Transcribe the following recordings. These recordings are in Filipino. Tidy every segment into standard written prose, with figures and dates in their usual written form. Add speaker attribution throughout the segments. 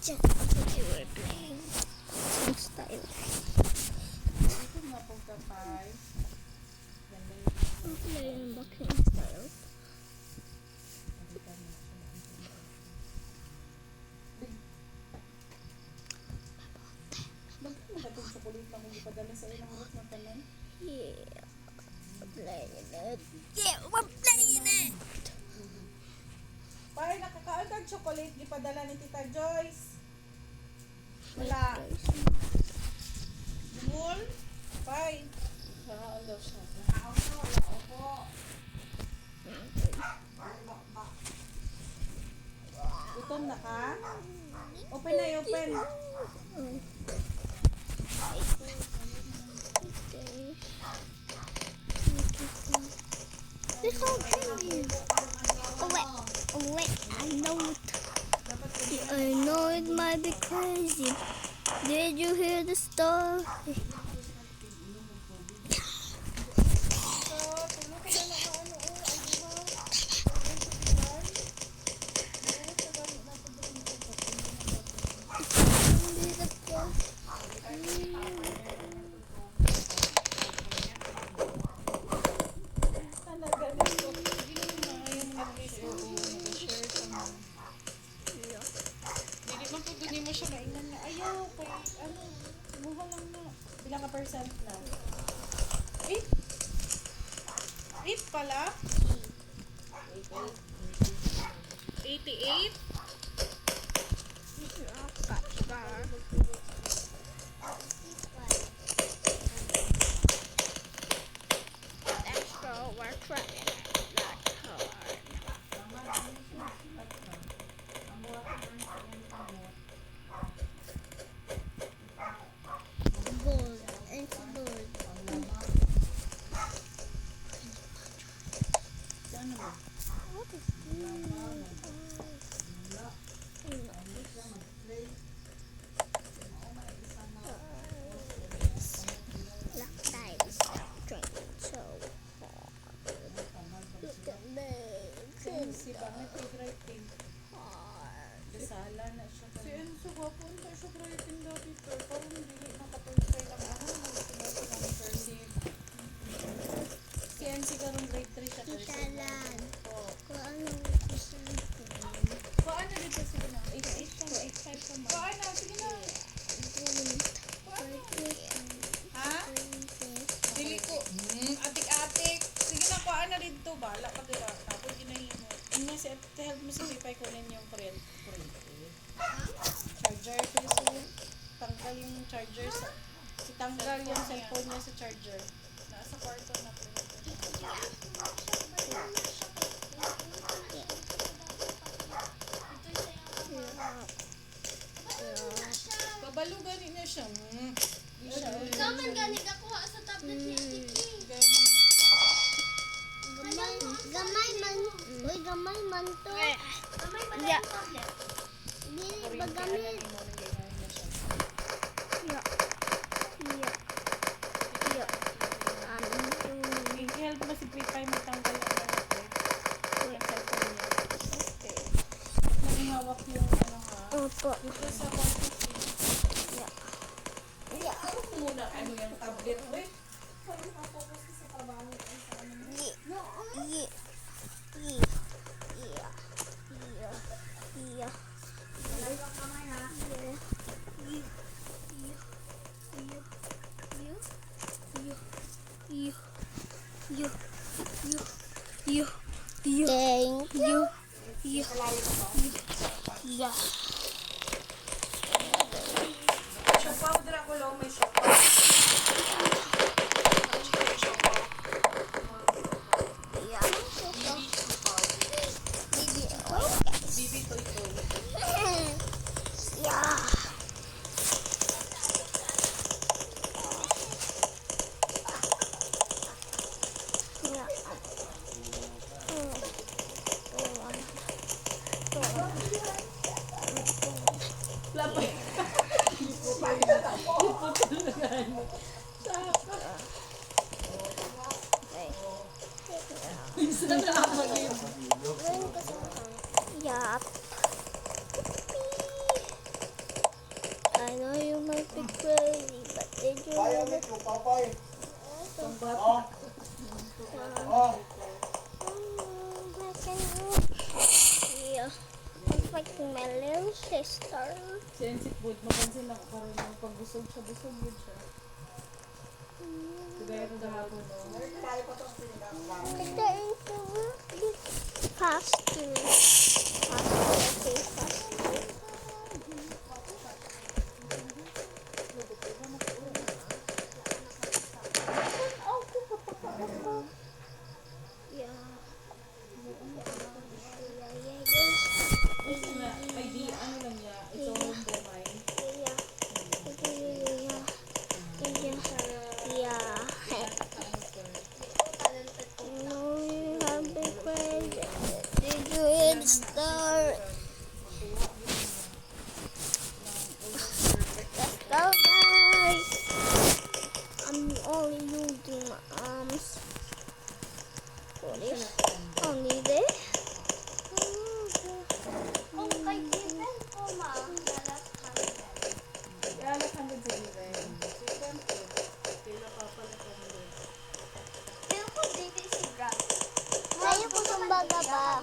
Speaker 1: Just they were playing boxing style. I'm playing boxing style. Yeah, I'm playing it. Yeah, we're playing it.
Speaker 2: Pay, nakakaon kang chocolate gipadala ni Tita Joyce. Wala. Mul? Pay. Nakakaon daw siya. Nakakaon na, wala. Opo. Gutom na ka? Open na, open.
Speaker 1: This whole thing. Oh wait, I know it. I know it might be crazy. Did you hear the story?
Speaker 2: Hindi mo siya mainan na ayaw kay ano, buha lang na. Bilang ka percent na? 8? 8 pala? 88?
Speaker 1: Let's go, we're trying it. That's hard. Gold, it's gold. What is Black dice drinking so hard. Look at me,
Speaker 2: Si Bangit kay writing.
Speaker 1: hard.
Speaker 2: Sala na siya. Si Enzo gwapo na siya writing dati pero parang hindi nakapag-try lang ako. Si Enzo karong grade 3 siya.
Speaker 1: Kitalan.
Speaker 2: Oo.
Speaker 1: Kung anong gusto nito.
Speaker 2: Paano dito sige na? 88 ka, 85 ka man. Paano? Sige na. Ha? Dili ko. Atik-atik. Sige na, paano dito? Bala pa dira. Tapos ginahimo. Ina si Ate, help mo si Pipay kunin yung friend. Charger, please. Tanggal yung charger sa... Itanggal yung cellphone niya sa charger. Nasa kwarto na po. Kabalo gani niya siya. Di siya.
Speaker 3: Kaman gani kakuha sa tablet ni Tiki.
Speaker 1: Gamay man. Uy, gamay man to.
Speaker 3: Kamay pa
Speaker 1: Yeah.
Speaker 3: yung tablet.
Speaker 1: Dili ba gamit? Yeah. Yeah. Yeah.
Speaker 2: I-help mo si Pipay matanggal yung cellphone niya.
Speaker 1: Okay.
Speaker 2: Hawak yung ano ha.
Speaker 1: Opo.
Speaker 2: Dito sa kwarto.
Speaker 1: Yeah. Yeah.
Speaker 2: Muna ano yung tablet mo eh. Parang nakapokus ka sa trabaho.
Speaker 1: Yeah. Yeah. Yeah. Yeah. Yeah. Thank you. Yeah.
Speaker 2: Siopaw, dira ko lang may siopaw.
Speaker 1: Yeah.
Speaker 2: Bibi to ito.
Speaker 1: Yeah.
Speaker 2: Lapay.
Speaker 1: Yup. crazy, but did you hear the yeah, it's like my little sister.
Speaker 2: Sensitive food, mapansin ako parang yung pagbusog siya, busog yun siya. Kagaya ko gahapon, no?
Speaker 1: Faster. Faster, okay, faster. Yeah.
Speaker 2: Ay, di, ano lang niya, it's all in their mind.
Speaker 1: No, you have big friends. Did you hit the star? Let's go, guys. I'm only using my arms. What is only this?
Speaker 3: Oh, kay Given ko, ma. Lalas
Speaker 2: Kaya lakandod sa event. Siyempre, kaya papalakandod.
Speaker 3: Pero ko dito si Grab.
Speaker 1: Ayaw ko sa baga ba?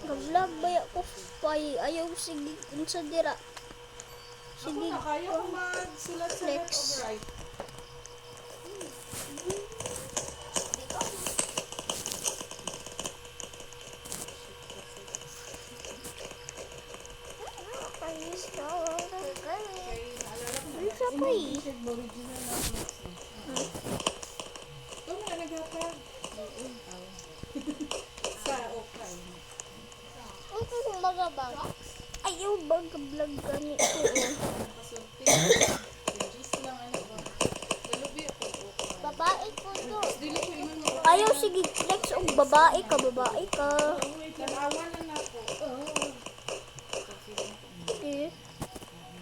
Speaker 1: Gavlog ba ako pay? Ayaw sige unsa dira.
Speaker 2: Ako
Speaker 1: Sige.
Speaker 2: na, kaya ko magsulat sa left
Speaker 1: Flex.
Speaker 2: or right.
Speaker 1: Bisa pa eh.
Speaker 2: T-shirt mo, original na mix eh. Ito na nagapag. Sa okay.
Speaker 1: Unsa sa baga ba? Ayaw ba gavlog gani ko?
Speaker 2: Kasulti. Pages lang ano ba. Galubi ako okay.
Speaker 1: Babae ko to.
Speaker 2: Dili ko iman mo.
Speaker 1: Ayaw sige flex og babae ka, babae ka.
Speaker 2: Wait, nanawan lang ako.
Speaker 1: Eh.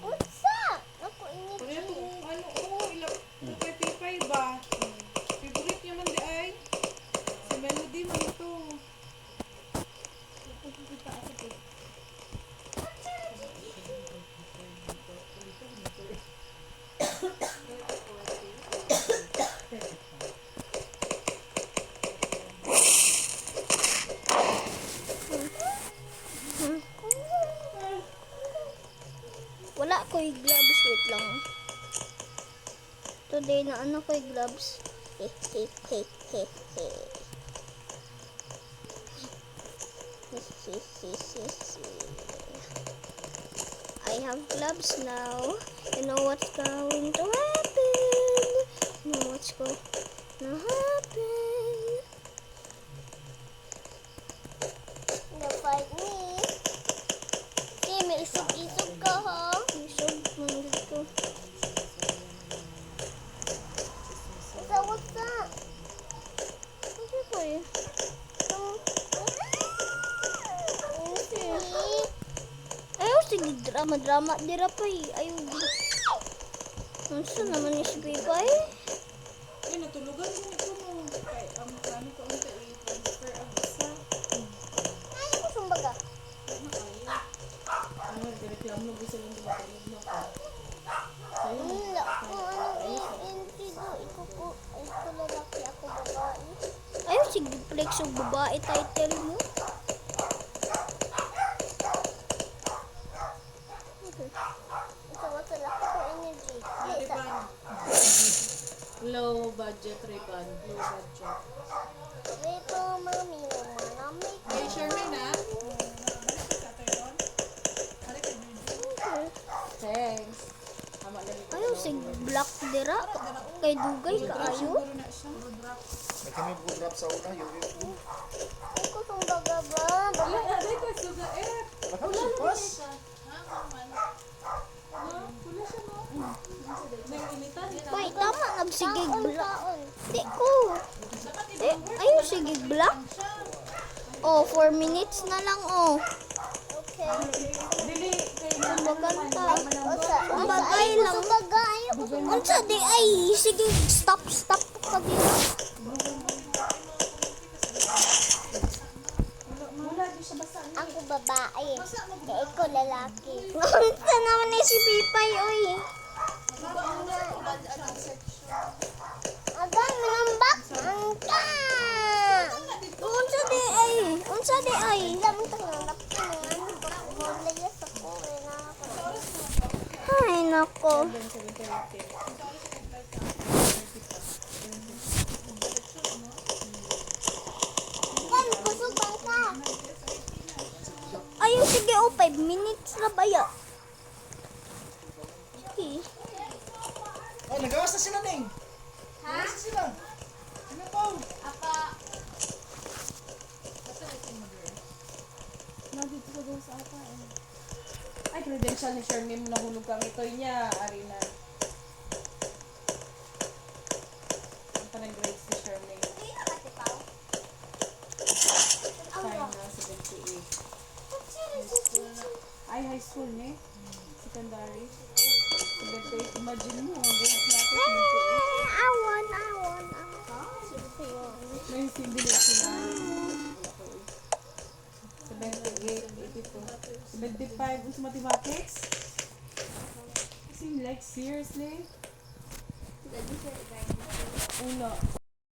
Speaker 1: Unsa? Ako ini.
Speaker 2: Kuya to, ano, ilang, pipay ba? Favorite niya man di ay. Si Melody man ito. Wala ko'y gloves, wait lang. Today na ano ko'y gloves. I have gloves now. You know what's going to happen. You know what's going to happen. No fight me. Okay, may isog-isog ka ha. Isog mo dito. Isa, what's up? Ano ko eh? Ayaw, sige, drama-drama. Dira pa eh. Ayaw, dira. Ano naman ni si Pipay? Ay, natulugan din ito mo. Kay, plano ko ang i-transfer ang isa.
Speaker 1: Ayaw ko sumbaga.
Speaker 2: Ano, reklamo na gusto lang tumatulog na ako. Sa'yo,
Speaker 1: Wala ko anong i-entry do. Ito lalaki ako babae. Ayaw, sige, flex yung babae title mo. Ito, wasa laki ko energy.
Speaker 2: Riban. Low budget riban. Low budget.
Speaker 1: Ito, mami, manamig.
Speaker 2: Hey, Charmaine, ha? Thanks. Tama lang ito.
Speaker 1: Ayaw, sige, black dira. Kay dugay ka, ayaw.
Speaker 2: Siguro na siya.
Speaker 4: May kami po drop sa una, yung
Speaker 1: Ayaw ko sumbaga ba?
Speaker 2: Wala na, dahil ka suga eh.
Speaker 4: Pas.
Speaker 2: Wala siya, no? Nag-initan.
Speaker 1: Uy, tama, nagsigig black. Di ko. Ayaw, sige, black. Oh, 4 minutes na lang, oh. Okay.
Speaker 2: Dili, kay na.
Speaker 1: Maganda. Bagay lang. Unsa di ay sige stop ka dito.
Speaker 2: Wala din
Speaker 1: Ako babae. Eh, ikaw lalaki. Unsa naman ni si Pipay, oy. Agay, manambak. Angka. Unsa di ay? Unsa di ay? Lamang tanggap ko na. Layas ako. Ay, nako. Yan, kusutan ka. Ayun, sige, 5 minutes na ba yan? Sige.
Speaker 4: Ay, nagawas na sila, Ning. Nagawas na sila. Sino po?
Speaker 2: Nandito ko doon sa ata eh. Ay, credential ni Shermin, nahulog kang ito niya, Arina. Ang pa nag-grades ni Shermin. China, 78. Ay, high school ni. Secondary. 78. Imagine mo, grades natin, 78.
Speaker 1: Awan.
Speaker 2: May hindi na sila. 78, 82, 75 sa mathematics? Seem like seriously? Uno.